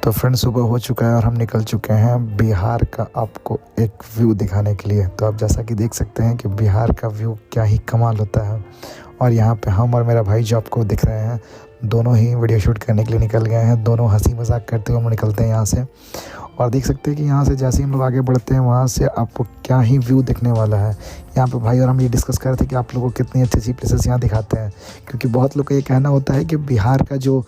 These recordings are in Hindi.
तो फ्रेंड्स सुबह हो चुका है और हम निकल चुके हैं बिहार का आपको एक व्यू दिखाने के लिए। तो आप जैसा कि देख सकते हैं कि बिहार का व्यू क्या ही कमाल होता है। और यहाँ पे हम और मेरा भाई जो आपको दिख रहे हैं दोनों ही वीडियो शूट करने के लिए निकल गए हैं। दोनों हंसी मजाक करते हुए हम निकलते हैं यहाँ से। और देख सकते हैं कि यहाँ से जैसे ही हम लोग आगे बढ़ते हैं वहाँ से आपको क्या ही व्यू दिखने वाला है। यहाँ पे भाई और हम ये डिस्कस कर रहे थे कि आप लोगों को कितनी अच्छी अच्छी प्लेसेस यहाँ दिखाते हैं, क्योंकि बहुत लोग का ये कहना होता है कि बिहार का जो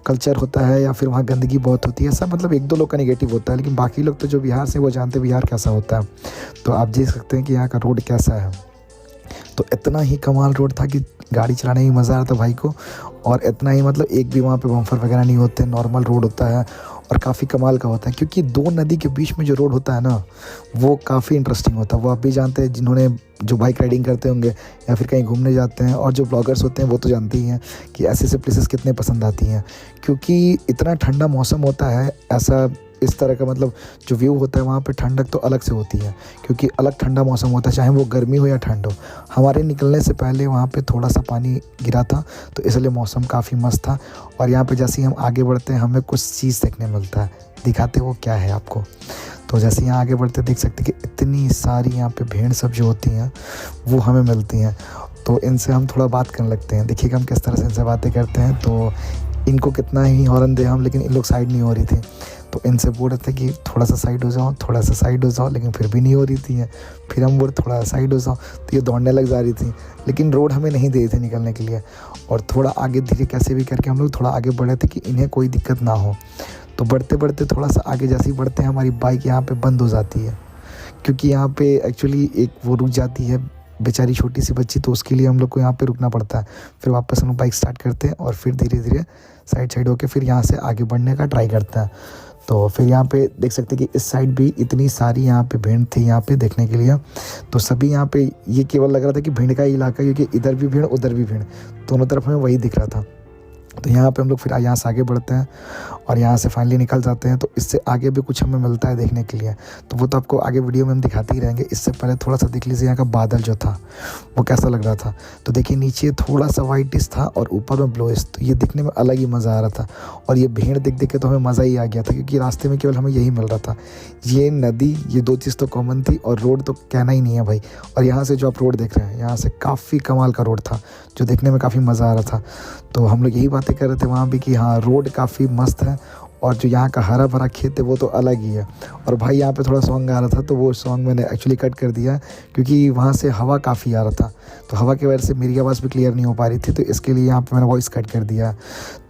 कल्चर होता है या फिर वहाँ गंदगी बहुत होती है। ऐसा मतलब एक दो लोग का नेगेटिव होता है, लेकिन बाकी लोग तो जो बिहार से वो जानते हैं बिहार कैसा होता है। तो आप देख सकते हैं कि यहाँ का रोड कैसा है। तो इतना ही कमाल रोड था कि गाड़ी चलाने में मज़ा आ रहा था भाई को। और इतना ही मतलब एक भी वहाँ पे बम्फर वगैरह नहीं होते, नॉर्मल रोड होता है और काफ़ी कमाल का होता है, क्योंकि दो नदी के बीच में जो रोड होता है ना वो काफ़ी इंटरेस्टिंग होता है। वो आप भी जानते हैं, जिन्होंने जो बाइक राइडिंग करते होंगे या फिर कहीं घूमने जाते हैं, और जो ब्लॉगर्स होते हैं वो तो जानते ही हैं कि ऐसे ऐसे प्लेसेस कितने पसंद आती हैं, क्योंकि इतना ठंडा मौसम होता है। ऐसा इस तरह का मतलब जो व्यू होता है वहाँ पे ठंडक तो अलग से होती है, क्योंकि अलग ठंडा मौसम होता है, चाहे वो गर्मी हो या ठंड हो। हमारे निकलने से पहले वहाँ पे थोड़ा सा पानी गिरा था, तो इसलिए मौसम काफ़ी मस्त था। और यहाँ पे जैसे ही हम आगे बढ़ते हैं हमें कुछ चीज़ देखने मिलता है, दिखाते वो क्या है आपको। तो जैसे यहाँ आगे बढ़ते देख सकते हैं कि इतनी सारी यहाँ पे भेड़ सब जो होती हैं वो हमें मिलती हैं। तो इनसे हम थोड़ा बात करने लगते हैं। देखिएगा हम किस तरह से इनसे बातें करते हैं। तो इनको कितना ही हॉर्न दे हम, लेकिन इन लोग साइड नहीं हो रही थी। तो इनसे बोल रहे थे कि थोड़ा सा साइड हो जाओ, थोड़ा सा साइड हो जाओ, लेकिन फिर भी नहीं हो रही थी। फिर हम बोल थोड़ा साइड हो जाओ, तो ये दौड़ने लग जा रही थी, लेकिन रोड हमें नहीं दे रही थी निकलने के लिए। और थोड़ा आगे धीरे कैसे भी करके हम लोग थोड़ा आगे बढ़े थे कि इन्हें कोई दिक्कत ना हो। तो बढ़ते बढ़ते थोड़ा सा आगे जैसे ही बढ़ते हैं हमारी बाइक यहाँ पे बंद हो जाती है, क्योंकि यहाँ पे एक्चुअली एक वो रुक जाती है बेचारी छोटी सी बच्ची, तो उसके लिए हम लोग को यहाँ पे रुकना पड़ता है। फिर वापस हम लोग बाइक स्टार्ट करते हैं और फिर धीरे धीरे साइड होके फिर यहाँ से आगे बढ़ने का ट्राई करते हैं। तो फिर यहाँ पे देख सकते हैं कि इस साइड भी इतनी सारी यहाँ पे भीड़ थी यहाँ पे देखने के लिए। तो सभी यहाँ पे ये केवल लग रहा था कि भीड़ का ही इलाका, क्योंकि इधर भी भीड़ उधर भी भीड़, दोनों तरफ हमें वही दिख रहा था। तो यहाँ पे हम लोग फिर यहाँ से आगे बढ़ते हैं और यहाँ से फाइनली निकल जाते हैं। तो इससे आगे भी कुछ हमें मिलता है देखने के लिए, तो वो तो आपको आगे वीडियो में हम दिखाते ही रहेंगे। इससे पहले थोड़ा सा देख लीजिए यहाँ का बादल जो था वो कैसा लग रहा था। तो देखिए नीचे थोड़ा सा वाइटिश था और ऊपर में ब्लूइश, तो ये दिखने में अलग ही मज़ा आ रहा था। और ये भीड़ देख देख के तो हमें मज़ा ही आ गया था, क्योंकि रास्ते में केवल हमें यही मिल रहा था, ये नदी, ये दो चीज़ तो कॉमन थी। और रोड तो कहना ही नहीं है भाई। और यहाँ से जो आप रोड देख रहे हैं यहाँ से काफ़ी कमाल का रोड था, जो देखने में काफ़ी मज़ा आ रहा था। तो हम लोग यही बातें कर रहे थे वहाँ भी कि हाँ रोड काफ़ी मस्त है, और जो यहाँ का हरा भरा खेत है वो तो अलग ही है। और भाई यहाँ पे थोड़ा सॉन्ग आ रहा था, तो वो सॉन्ग मैंने एक्चुअली कट कर दिया, क्योंकि वहाँ से हवा काफ़ी आ रहा था, तो हवा की वजह से मेरी आवाज़ भी क्लियर नहीं हो पा रही थी, तो इसके लिए यहाँ पे मैंने वॉइस कट कर दिया।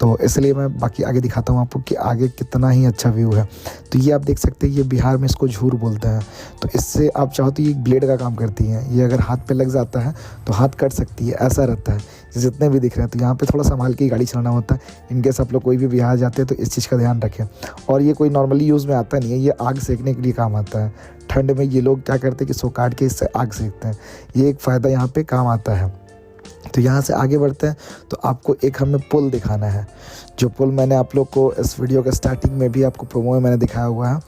तो इसलिए मैं बाकी आगे दिखाता हूँ आपको कि आगे कितना ही अच्छा व्यू है। तो ये आप देख सकते हैं, ये बिहार में इसको झूर बोलते हैं। तो इससे आप चाहो तो ये ब्लेड का काम करती हैं, ये अगर हाथ पे लग जाता है तो हाथ कट सकती है, ऐसा रहता है। जितने भी दिख रहे हैं तो यहाँ पे थोड़ा संभाल के गाड़ी चलाना होता है। इनकेस आप लोग कोई भी बिहार जाते हैं तो इस चीज़ का ध्यान रखें। और ये कोई नॉर्मली यूज़ में आता नहीं है, ये आग सेकने के लिए काम आता है। ठंड में ये लोग क्या करते हैं कि सो काट के इससे आग सेकते हैं, ये एक फ़ायदा यहाँ पे काम आता है। तो यहाँ से आगे बढ़ते हैं तो आपको एक हमें पुल दिखाना है, जो पुल मैंने आप लोग को इस वीडियो के स्टार्टिंग में भी आपको प्रोमो में मैंने दिखाया हुआ है।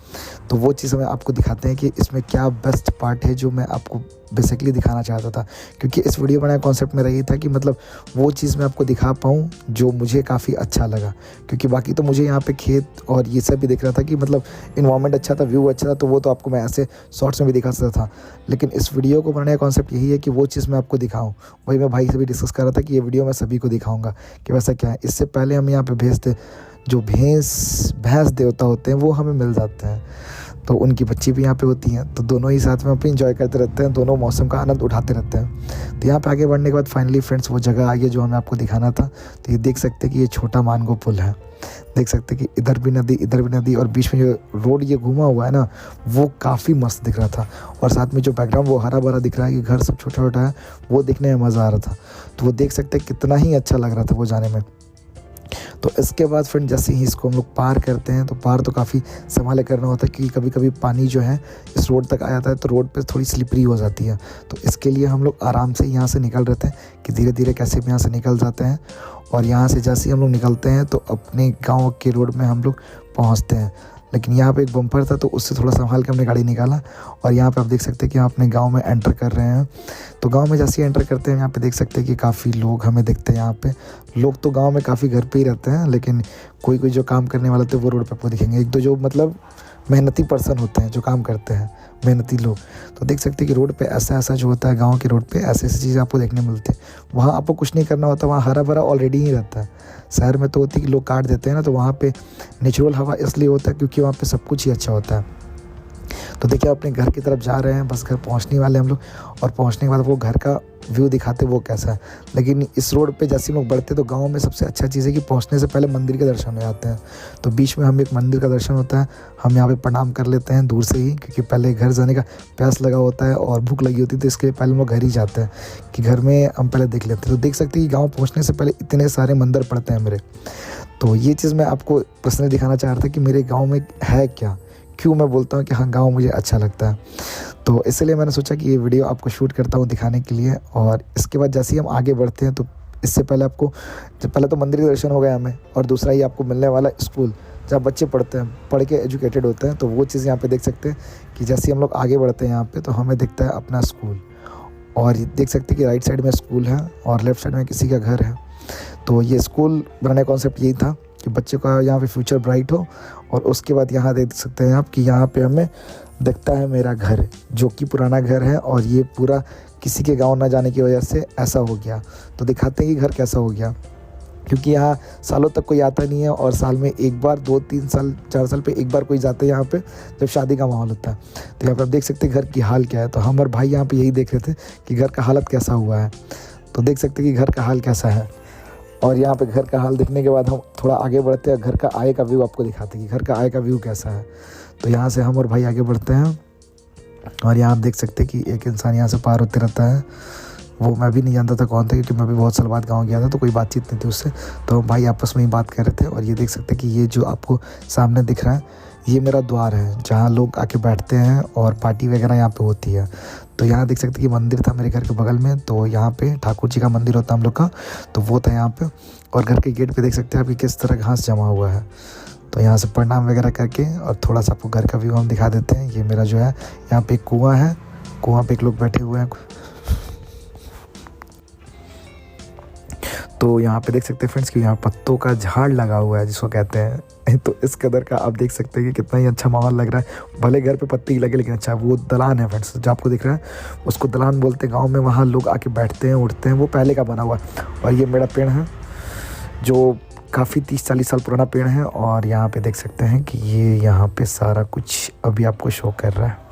तो वो चीज़ हमें आपको दिखाते हैं कि इसमें क्या बेस्ट पार्ट है, जो मैं आपको बेसिकली दिखाना चाहता था। क्योंकि इस वीडियो बनाने कॉन्सेप्ट में रही था कि मतलब वो चीज़ मैं आपको दिखा पाऊँ जो मुझे काफ़ी अच्छा लगा, क्योंकि बाकी तो मुझे यहाँ पे खेत और ये सब भी दिख रहा था कि मतलब इन्वायरमेंट अच्छा था, व्यू अच्छा था, तो वो तो आपको मैं ऐसे शॉर्ट्स में भी दिखा सकता था। लेकिन इस वीडियो को बनाने का कॉन्सेप्ट यही है कि वो चीज़ मैं आपको दिखाऊँ। वही मैं भाई से भी डिस्कस कर रहा था कि ये वीडियो मैं सभी को दिखाऊँगा कि वैसा क्या है। इससे पहले हम यहाँ पर भेजते जो भैंस देवता होते हैं वो हमें मिल जाते हैं, तो उनकी बच्ची भी यहाँ पे होती हैं। तो दोनों ही साथ में अपनी इंजॉय करते रहते हैं, दोनों मौसम का आनंद उठाते रहते हैं। तो यहाँ पे आगे बढ़ने के बाद फाइनली फ्रेंड्स वो जगह आ गई जो हमें आपको दिखाना था। तो ये देख सकते हैं कि ये छोटा मानगो पुल है। देख सकते हैं कि इधर भी नदी इधर भी नदी, और बीच में जो रोड ये घूमा हुआ है ना वो काफ़ी मस्त दिख रहा था। और साथ में जो बैकग्राउंड वो हरा भरा दिख रहा है कि घर सब छोटा छोटा है, वो देखने में मज़ा आ रहा था। तो वो देख सकते हैं कितना ही अच्छा लग रहा था वो जाने में। तो इसके बाद फ्रेंड जैसे ही इसको हम लोग पार करते हैं, तो पार तो काफ़ी संभाले करना होता है, क्योंकि कभी कभी पानी जो है इस रोड तक आ जाता है, तो रोड पे थोड़ी स्लिपरी हो जाती है। तो इसके लिए हम लोग आराम से यहाँ से निकल रहते हैं कि धीरे धीरे कैसे भी यहाँ से निकल जाते हैं। और यहाँ से जैसे ही हम लोग निकलते हैं तो अपने गाँव के रोड में हम लोग पहुँचते हैं। लेकिन यहाँ पे एक बम्पर था तो उससे थोड़ा संभाल के हमने गाड़ी निकाला। और यहाँ पे आप देख सकते हैं कि हम अपने गांव में एंटर कर रहे हैं। तो गांव में जैसे ही एंटर करते हैं यहाँ पे देख सकते हैं कि काफ़ी लोग हमें दिखते हैं। यहाँ पे लोग तो गांव में काफ़ी घर पे ही रहते हैं, लेकिन कोई कोई जो काम करने वाले थे वो रोड पे आपको दिखेंगे। एक दो जो मतलब मेहनती पर्सन होते हैं जो काम करते हैं, मेहनती लोग, तो देख सकते हैं कि रोड पे ऐसा ऐसा जो होता है, गांव के रोड पे ऐसी ऐसी चीज़ें आपको देखने मिलती है। वहाँ आपको कुछ नहीं करना होता, वहाँ हरा भरा ऑलरेडी ही रहता है। शहर में तो होती है कि लोग काट देते हैं ना, तो वहाँ पे नेचुरल हवा इसलिए होता है क्योंकि वहाँ पे सब कुछ ही अच्छा होता है। तो देखिए अपने घर की तरफ जा रहे हैं, बस घर पहुंचने वाले हम लोग। और पहुंचने के बाद वो घर का व्यू दिखाते वो कैसा है। लेकिन इस रोड पे जैसे हम लोग बढ़ते तो गांव में सबसे अच्छा चीज़ है कि पहुंचने से पहले मंदिर के दर्शन हो जाते हैं। तो बीच में हम एक मंदिर का दर्शन होता है, हम यहाँ पे प्रणाम कर लेते हैं दूर से ही, क्योंकि पहले घर जाने का प्यास लगा होता है और भूख लगी होती है, तो इसके लिए पहले हम लोग घर ही जाते हैं कि घर में हम पहले देख लेते हैं। तो देख सकते हैं कि गाँव पहुँचने से पहले इतने सारे मंदिर पड़ते हैं मेरे। तो ये चीज़ मैं आपको पर्सनली दिखाना चाह रहा था कि मेरे गाँव में है क्या, क्यों मैं बोलता हूँ कि हाँ गाँव मुझे अच्छा लगता है। तो इसलिए मैंने सोचा कि ये वीडियो आपको शूट करता हूँ दिखाने के लिए। और इसके बाद जैसे ही हम आगे बढ़ते हैं तो इससे पहले आपको, जब पहले तो मंदिर के दर्शन हो गए हमें, और दूसरा ही आपको मिलने वाला स्कूल जहाँ बच्चे पढ़ते हैं, पढ़ के एजुकेटेड होते हैं। तो वो चीज़ यहाँ पे देख सकते हैं कि जैसे ही हम लोग आगे बढ़ते हैं यहाँ पे तो हमें दिखता है अपना स्कूल। और देख सकते हैं कि राइट साइड में स्कूल है और लेफ्ट साइड में किसी का घर है। तो ये स्कूल बनाने का कॉन्सेप्ट यही था कि बच्चों का यहाँ पे फ्यूचर ब्राइट हो। और उसके बाद यहाँ देख सकते हैं आप कि यहाँ पे हमें दिखता है मेरा घर, जो कि पुराना घर है, और ये पूरा किसी के गांव ना जाने की वजह से ऐसा हो गया। तो दिखाते हैं कि घर कैसा हो गया, क्योंकि यहाँ सालों तक कोई आता नहीं है और साल में एक बार, 2-3 साल 4 साल पे एक बार कोई जाता है यहाँ पे, जब शादी का माहौल होता है। तो यहाँ पर आप देख सकते हैं घर की हाल क्या है। तो हम और भाई यहाँ पर यही देख रहे थे कि घर का हालत कैसा हुआ है। तो देख सकते हैं कि घर का हाल कैसा है। और यहाँ पे घर का हाल देखने के बाद हम थोड़ा आगे बढ़ते हैं, घर का आगे का व्यू आपको दिखाते हैं कि घर का आगे का व्यू कैसा है। तो यहाँ से हम और भाई आगे बढ़ते हैं और यहाँ आप देख सकते हैं कि एक इंसान यहाँ से पार होते रहता है। वो मैं भी नहीं जानता था कौन था, क्योंकि मैं भी बहुत साल बाद गाँव गया था तो कोई बातचीत नहीं थी उससे। तो भाई आपस में ही बात कर रहे थे। और ये देख सकते हैं कि ये जो आपको सामने दिख रहा है ये मेरा द्वार है, जहाँ लोग आके बैठते हैं और पार्टी वगैरह यहाँ पे होती है। तो यहाँ देख सकते हैं कि मंदिर था मेरे घर के बगल में, तो यहाँ पे ठाकुर जी का मंदिर होता है हम लोग का, तो वो था यहाँ पे। और घर के गेट पे देख सकते हैं आप कि किस तरह घास जमा हुआ है। तो यहाँ से प्रणाम वगैरह करके और थोड़ा सा आपको घर का व्यू हम दिखा देते हैं। ये मेरा जो है यहाँ पे एक कुआँ है, कुआँ पे एक लोग बैठे हुए हैं। तो यहाँ पे देख सकते हैं फ्रेंड्स कि यहाँ पत्तों का झाड़ लगा हुआ है जिसको कहते हैं। तो इस कदर का आप देख सकते हैं कि कितना ही अच्छा माहौल लग रहा है। भले घर पे पत्ती ही लगे लेकिन अच्छा, वो दलान है फ्रेंड्स जो आपको दिख रहा है, उसको दलान बोलते हैं गाँव में। वहाँ लोग आके बैठते हैं, उठते हैं, वो पहले का बना हुआ है। और ये मेरा पेड़ है जो काफ़ी 30-40 साल पुराना पेड़ है। और यहाँ पे देख सकते हैं कि ये यहाँ पे सारा कुछ अभी आपको शो कर रहा है।